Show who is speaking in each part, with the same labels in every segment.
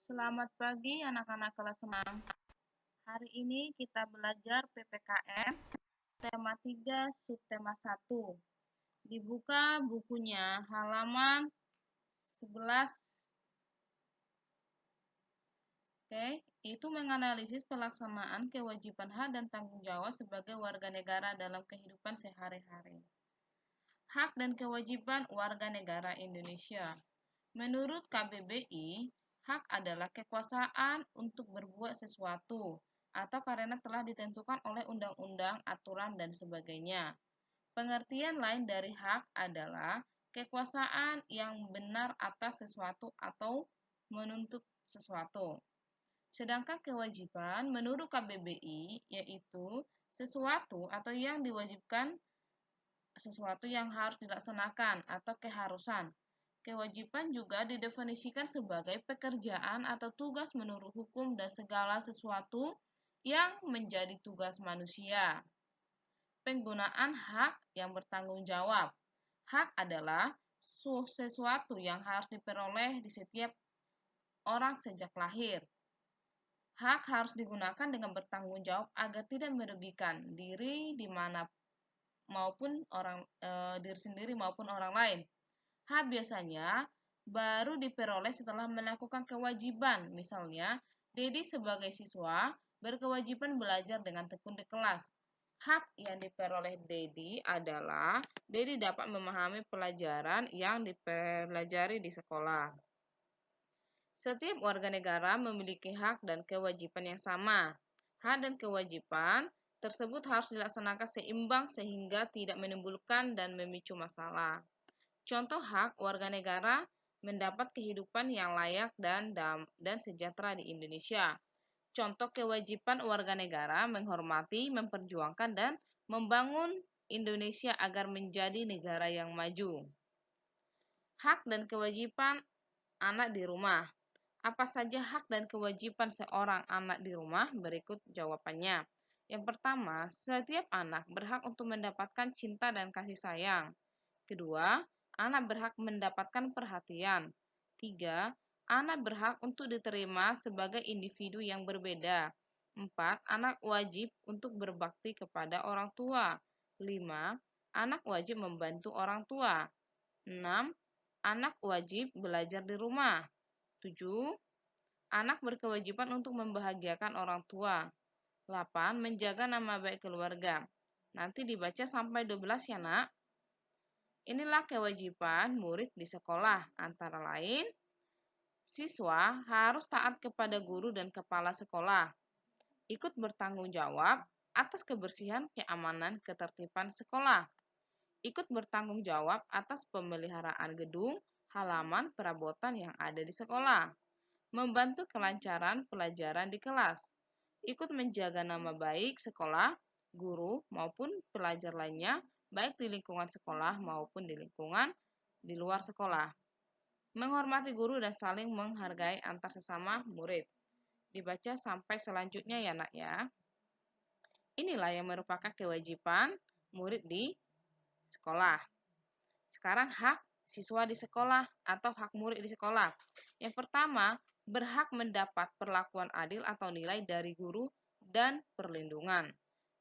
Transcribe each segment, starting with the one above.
Speaker 1: Selamat pagi anak-anak kelas 6. Hari ini kita belajar PPKN, tema 3, subtema 1. Dibuka bukunya halaman 11. Oke, itu menganalisis pelaksanaan kewajiban hak dan tanggung jawab sebagai warga negara dalam kehidupan sehari-hari. Hak dan kewajiban warga negara Indonesia. Menurut KBBI, hak adalah kekuasaan untuk berbuat sesuatu atau karena telah ditentukan oleh undang-undang, aturan, dan sebagainya. Pengertian lain dari hak adalah kekuasaan yang benar atas sesuatu atau menuntut sesuatu. Sedangkan kewajiban menurut KBBI yaitu sesuatu atau yang diwajibkan, sesuatu yang harus dilaksanakan atau keharusan. Kewajiban juga didefinisikan sebagai pekerjaan atau tugas menurut hukum dan segala sesuatu yang menjadi tugas manusia. Penggunaan hak yang bertanggung jawab. Hak adalah sesuatu yang harus diperoleh di setiap orang sejak lahir. Hak harus digunakan dengan bertanggung jawab agar tidak merugikan diri di mana maupun diri sendiri maupun orang lain. Hak biasanya baru diperoleh setelah melakukan kewajiban. Misalnya, Dedi sebagai siswa berkewajiban belajar dengan tekun di kelas. Hak yang diperoleh Dedi adalah Dedi dapat memahami pelajaran yang dipelajari di sekolah. Setiap warga negara memiliki hak dan kewajiban yang sama. Hak dan kewajiban tersebut harus dilaksanakan seimbang sehingga tidak menimbulkan dan memicu masalah. Contoh hak warga negara mendapat kehidupan yang layak dan sejahtera di Indonesia. Contoh kewajiban warga negara menghormati, memperjuangkan, dan membangun Indonesia agar menjadi negara yang maju. Hak dan kewajiban anak di rumah. Apa saja hak dan kewajiban seorang anak di rumah? Berikut jawabannya. Yang pertama, setiap anak berhak untuk mendapatkan cinta dan kasih sayang. Kedua, anak berhak mendapatkan perhatian. Tiga, anak berhak untuk diterima sebagai individu yang berbeda. Empat, anak wajib untuk berbakti kepada orang tua. Lima, anak wajib membantu orang tua. Enam, anak wajib belajar di rumah. Tujuh, anak berkewajiban untuk membahagiakan orang tua. 8. Menjaga nama baik keluarga. Nanti dibaca sampai 12 ya nak. Inilah kewajiban murid di sekolah. Antara lain, siswa harus taat kepada guru dan kepala sekolah. Ikut bertanggung jawab atas kebersihan, keamanan, ketertiban sekolah. Ikut bertanggung jawab atas pemeliharaan gedung, halaman, perabotan yang ada di sekolah. Membantu kelancaran pelajaran di kelas, ikut menjaga nama baik sekolah, guru, maupun pelajar lainnya, baik di lingkungan sekolah maupun di lingkungan di luar sekolah. Menghormati guru dan saling menghargai antar sesama murid. Dibaca sampai selanjutnya ya nak ya. Inilah yang merupakan kewajiban murid di sekolah. Sekarang hak siswa di sekolah atau hak murid di sekolah. Yang pertama, berhak mendapat perlakuan adil atau nilai dari guru dan perlindungan.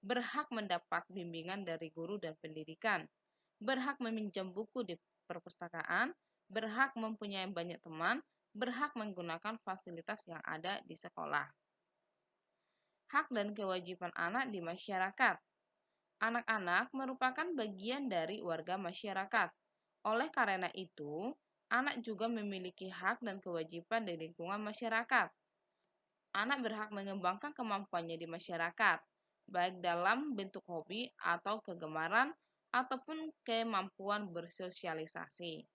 Speaker 1: Berhak mendapat bimbingan dari guru dan pendidikan. Berhak meminjam buku di perpustakaan. Berhak mempunyai banyak teman. Berhak menggunakan fasilitas yang ada di sekolah. Hak dan kewajiban anak di masyarakat. Anak-anak merupakan bagian dari warga masyarakat. Oleh karena itu, anak juga memiliki hak dan kewajiban di lingkungan masyarakat. Anak berhak mengembangkan kemampuannya di masyarakat, baik dalam bentuk hobi atau kegemaran, ataupun kemampuan bersosialisasi.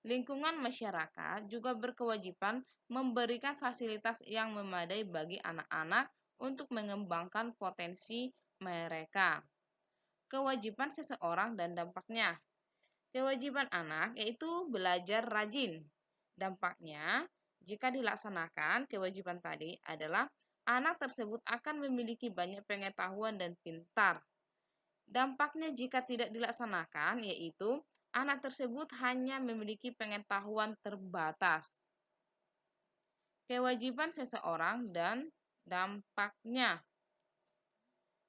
Speaker 1: Lingkungan masyarakat juga berkewajiban memberikan fasilitas yang memadai bagi anak-anak untuk mengembangkan potensi mereka. Kewajiban seseorang dan dampaknya. Kewajiban anak yaitu belajar rajin. Dampaknya, jika dilaksanakan, kewajiban tadi adalah anak tersebut akan memiliki banyak pengetahuan dan pintar. Dampaknya jika tidak dilaksanakan, yaitu anak tersebut hanya memiliki pengetahuan terbatas. Kewajiban seseorang dan dampaknya.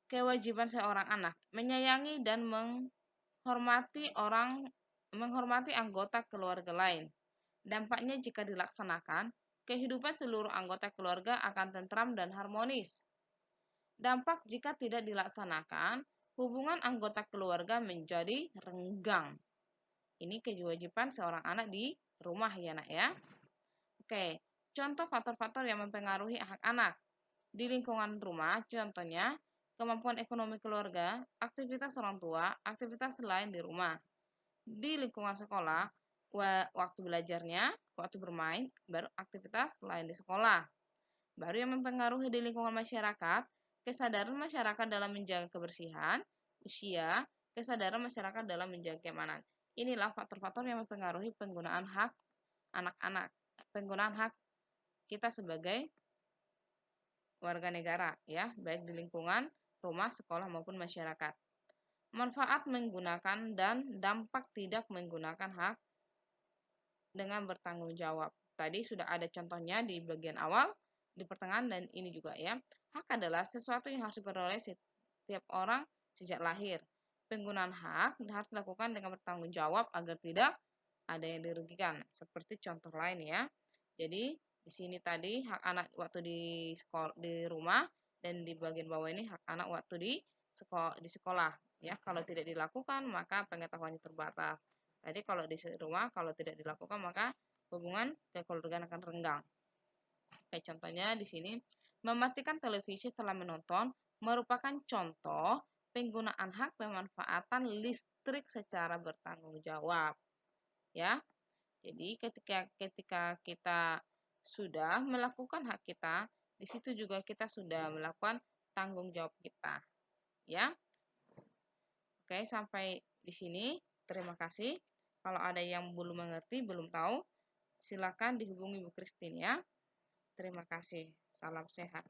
Speaker 1: Kewajiban seorang anak menyayangi dan menghormati anggota keluarga lain. Dampaknya jika dilaksanakan, kehidupan seluruh anggota keluarga akan tentram dan harmonis. Dampak jika tidak dilaksanakan, hubungan anggota keluarga menjadi renggang. Ini kewajiban seorang anak di rumah ya nak ya. Oke, contoh faktor-faktor yang mempengaruhi hak anak. Di lingkungan rumah, contohnya kemampuan ekonomi keluarga, aktivitas orang tua, aktivitas lain di rumah. Di lingkungan sekolah, waktu belajarnya, waktu bermain, baru aktivitas lain di sekolah. Baru yang mempengaruhi di lingkungan masyarakat, kesadaran masyarakat dalam menjaga kebersihan, usia, kesadaran masyarakat dalam menjaga keamanan. Inilah faktor-faktor yang mempengaruhi penggunaan hak anak-anak, penggunaan hak kita sebagai warga negara ya, baik di lingkungan, rumah, sekolah maupun masyarakat. Manfaat menggunakan dan dampak tidak menggunakan hak dengan bertanggung jawab. Tadi sudah ada contohnya di bagian awal, di pertengahan, dan ini juga ya. Hak adalah sesuatu yang harus diperoleh setiap orang sejak lahir. Penggunaan hak harus dilakukan dengan bertanggung jawab agar tidak ada yang dirugikan. Seperti contoh lain ya. Jadi di sini tadi hak anak waktu di rumah, dan di bagian bawah ini hak anak waktu di sekolah ya. Kalau tidak dilakukan maka pengetahuannya terbatas. Jadi kalau di rumah kalau tidak dilakukan maka hubungan kekeluargaan akan renggang. Kayak contohnya di sini, mematikan televisi setelah menonton merupakan contoh penggunaan hak pemanfaatan listrik secara bertanggung jawab. Ya. Jadi ketika kita sudah melakukan hak kita, di situ juga kita sudah melakukan tanggung jawab kita. Ya. Oke, sampai di sini. Terima kasih. Kalau ada yang belum mengerti, belum tahu, silakan dihubungi Bu Christine ya. Terima kasih. Salam sehat.